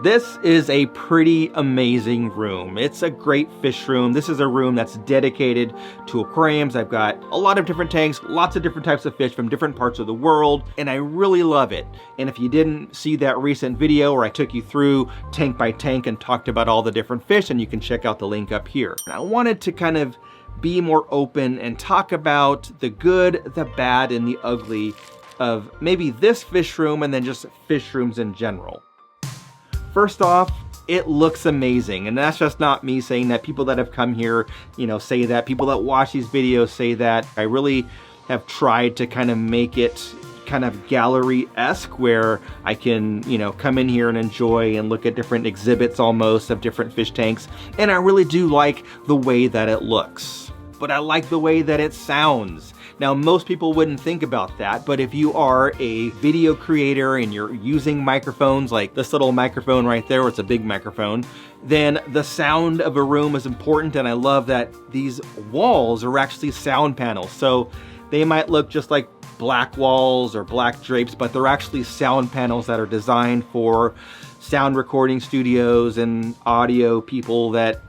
This is a pretty amazing room. It's a great fish room. This is a room that's dedicated to aquariums. I've got a lot of different tanks, lots of different types of fish from different parts of the world, and I really love it. And if you didn't see that recent video where I took you through tank by tank and talked about all the different fish, and you can check out the link up here. And I wanted to kind of be more open and talk about the good, the bad, and the ugly of maybe this fish room and then just fish rooms in general. First off, it looks amazing, and that's just not me saying that. People that have come here, say that. People that watch these videos say that. I really have tried to kind of make it kind of gallery-esque where I can, come in here and enjoy and look at different exhibits almost of different fish tanks. And I really do like the way that it looks, but I like the way that it sounds. Now, most people wouldn't think about that, but if you are a video creator and you're using microphones like this little microphone right there, it's a big microphone, then the sound of a room is important. And I love that these walls are actually sound panels. So they might look just like black walls or black drapes, but they're actually sound panels that are designed for sound recording studios and audio people that,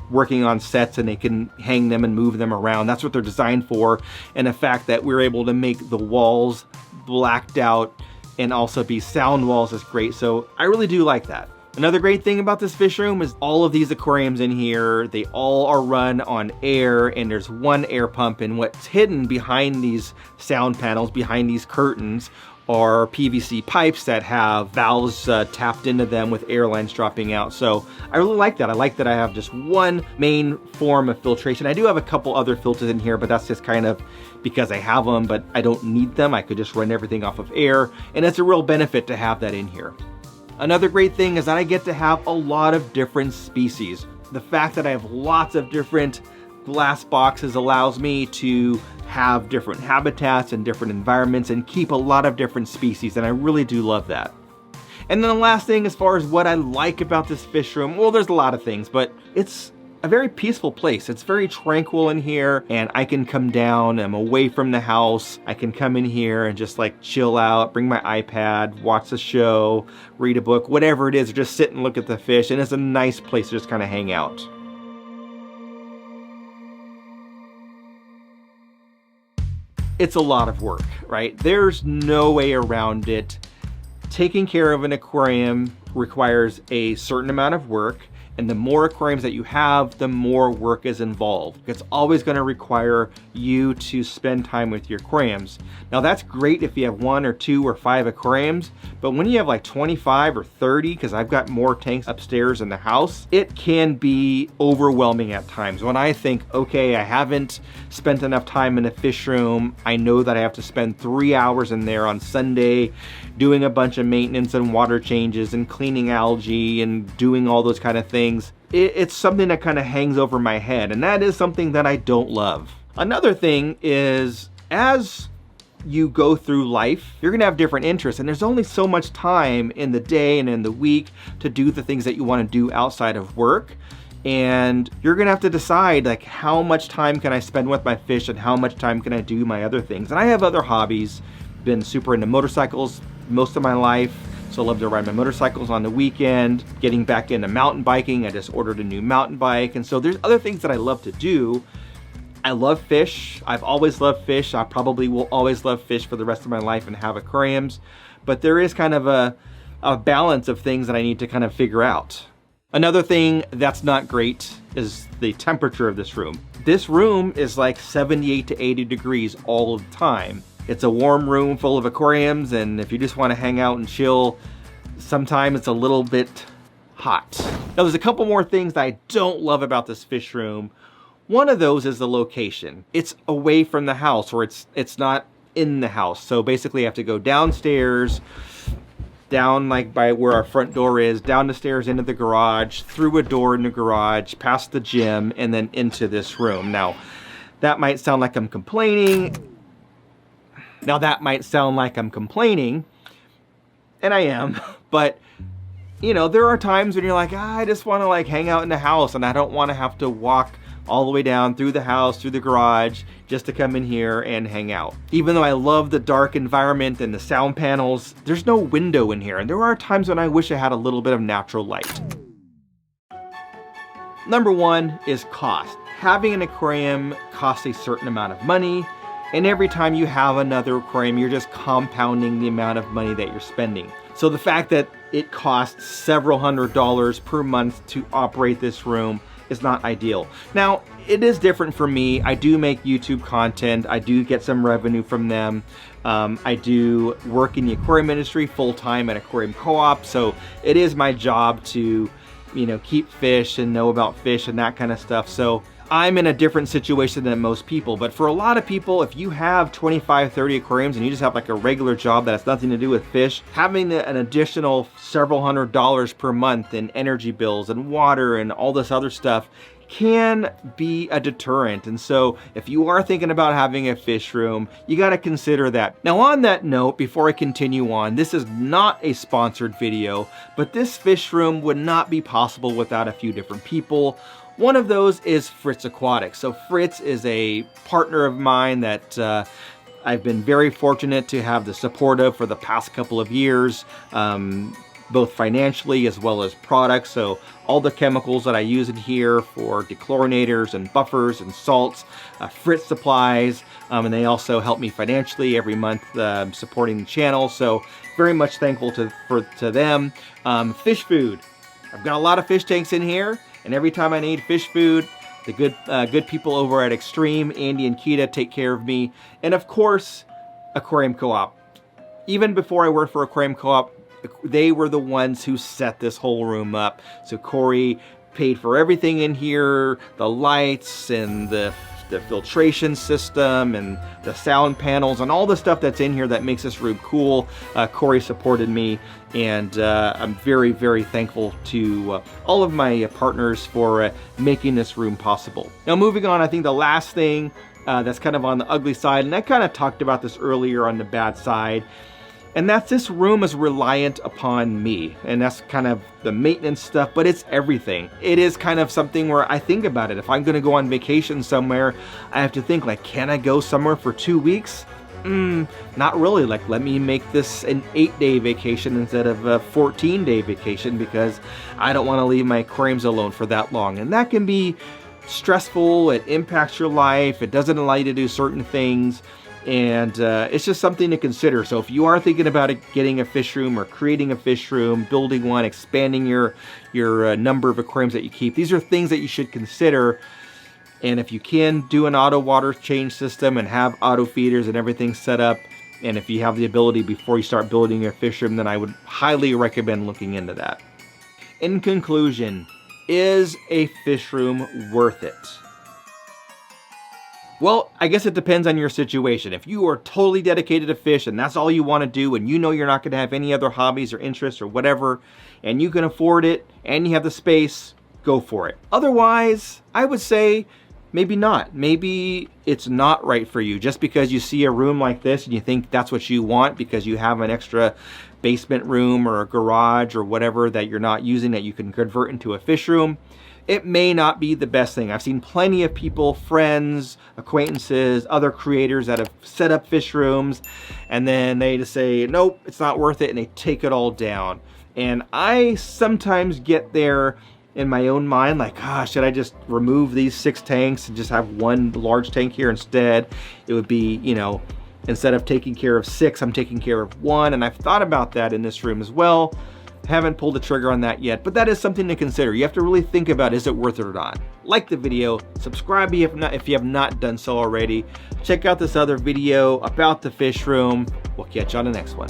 working on sets, and they can hang them and move them around. That's what they're designed for. And the fact that we're able to make the walls blacked out and also be sound walls is great. So I really do like that. Another great thing about this fish room is all of these aquariums in here, they all are run on air, and there's one air pump, and what's hidden behind these sound panels, behind these curtains, are PVC pipes that have valves tapped into them with air lines dropping out. So I really like that. I like that I have just one main form of filtration. I do have a couple other filters in here, but that's just kind of because I have them, but I don't need them. I could just run everything off of air, and it's a real benefit to have that in here. Another great thing is that I get to have a lot of different species. The fact that I have lots of different glass boxes allows me to have different habitats and different environments and keep a lot of different species, and I really do love that. And then the last thing, as far as what I like about this fish room, well, there's a lot of things, but it's a very peaceful place. It's very tranquil in here, and I can come down, I'm away from the house, I can come in here and just like chill out, bring my iPad, watch a show, read a book, whatever it is, or just sit and look at the fish, and it's a nice place to just kind of hang out. It's a lot of work, right? There's no way around it. Taking care of an aquarium requires a certain amount of work, and the more aquariums that you have, the more work is involved. It's always going to require you to spend time with your aquariums. Now that's great if you have 1 or 2 or 5 aquariums, but when you have like 25 or 30, because I've got more tanks upstairs in the house, it can be overwhelming at times. When I think, okay, I haven't spent enough time in a fish room, I know that I have to spend 3 hours in there on Sunday doing a bunch of maintenance and water changes and cleaning algae and doing all those kind of things. It's something that kind of hangs over my head, and that is something that I don't love. Another thing is, as you go through life, you're gonna have different interests, and there's only so much time in the day and in the week to do the things that you want to do outside of work. And you're gonna have to decide, like, how much time can I spend with my fish and how much time can I do my other things. And I have other hobbies. Been super into motorcycles most of my life, so I love to ride my motorcycles on the weekend. Getting back into mountain biking, I just ordered a new mountain bike, and so there's other things that I love to do. I love fish. I've always loved fish. I probably will always love fish for the rest of my life and have aquariums, but there is kind of a balance of things that I need to kind of figure out. Another thing that's not great is the temperature of this room. This room is like 78 to 80 degrees all the time. It's a warm room full of aquariums, and if you just want to hang out and chill, sometimes it's a little bit hot. Now, there's a couple more things that I don't love about this fish room. One of those is the location. It's away from the house, or it's not in the house. So basically I have to go downstairs, down like by where our front door is, down the stairs into the garage, through a door in the garage, past the gym, and then into this room. Now, that might sound like I'm complaining. And I am, but there are times when you're like, I just want to like hang out in the house and I don't want to have to walk all the way down through the house, through the garage, just to come in here and hang out. Even though I love the dark environment and the sound panels, there's no window in here, and there are times when I wish I had a little bit of natural light. Number one is cost. Having an aquarium costs a certain amount of money, and every time you have another aquarium, you're just compounding the amount of money that you're spending. So the fact that it costs several $100s per month to operate this room is not ideal. Now, it is different for me. I do make YouTube content. I do get some revenue from them. I do work in the aquarium industry full-time at Aquarium Co-op, so it is my job to, you know, keep fish and know about fish and that kind of stuff. So I'm in a different situation than most people, but for a lot of people, if you have 25, 30 aquariums and you just have like a regular job that has nothing to do with fish, having an additional several $100s per month in energy bills and water and all this other stuff can be a deterrent. And so if you are thinking about having a fish room, you got to consider that. Now, on that note, before I continue on, this is not a sponsored video, but this fish room would not be possible without a few different people. One of those is Fritz Aquatics. So Fritz is a partner of mine that I've been very fortunate to have the support of for the past couple of years, both financially as well as products. So all the chemicals that I use in here for dechlorinators and buffers and salts, Fritz supplies, and they also help me financially every month supporting the channel. So very much thankful to them. Fish food. I've got a lot of fish tanks in here, and every time I need fish food, the good people over at Extreme, Andy and Kita, take care of me. And of course, Aquarium Co-op. Even before I worked for Aquarium Co-op, they were the ones who set this whole room up. So Corey paid for everything in here, the lights and the filtration system and the sound panels and all the stuff that's in here that makes this room cool. Corey supported me, and I'm very, very thankful to all of my partners for making this room possible. Now, moving on, I think the last thing that's kind of on the ugly side, and I kind of talked about this earlier on the bad side, and that's this room is reliant upon me, and that's kind of the maintenance stuff, but it's everything. It is kind of something where I think about it. If I'm gonna go on vacation somewhere, I have to think like, can I go somewhere for 2 weeks? Not really. Like, let me make this an 8-day vacation instead of a 14-day vacation, because I don't wanna leave my aquariums alone for that long. And that can be stressful, it impacts your life, it doesn't allow you to do certain things. And it's just something to consider. So if you are thinking about getting a fish room or creating a fish room, building one, expanding your number of aquariums that you keep, these are things that you should consider. And if you can do an auto water change system and have auto feeders and everything set up, and if you have the ability before you start building your fish room, then I would highly recommend looking into that. In conclusion, is a fish room worth it? Well, I guess it depends on your situation. If you are totally dedicated to fish and that's all you want to do, and you know you're not going to have any other hobbies or interests or whatever, and you can afford it and you have the space, go for it. Otherwise, I would say maybe not. Maybe it's not right for you. Just because you see a room like this and you think that's what you want because you have an extra basement room or a garage or whatever that you're not using that you can convert into a fish room, it may not be the best thing. I've seen plenty of people, friends, acquaintances, other creators that have set up fish rooms, and then they just say, nope, it's not worth it, and they take it all down. And I sometimes get there in my own mind, like, should I just remove these 6 tanks and just have one large tank here instead? It would be, you know, instead of taking care of 6, I'm taking care of 1, and I've thought about that in this room as well. Haven't pulled the trigger on that yet, but that is something to consider. You have to really think about, is it worth it or not? Like the video, subscribe if you have not done so already. Check out this other video about the fish room. We'll catch you on the next one.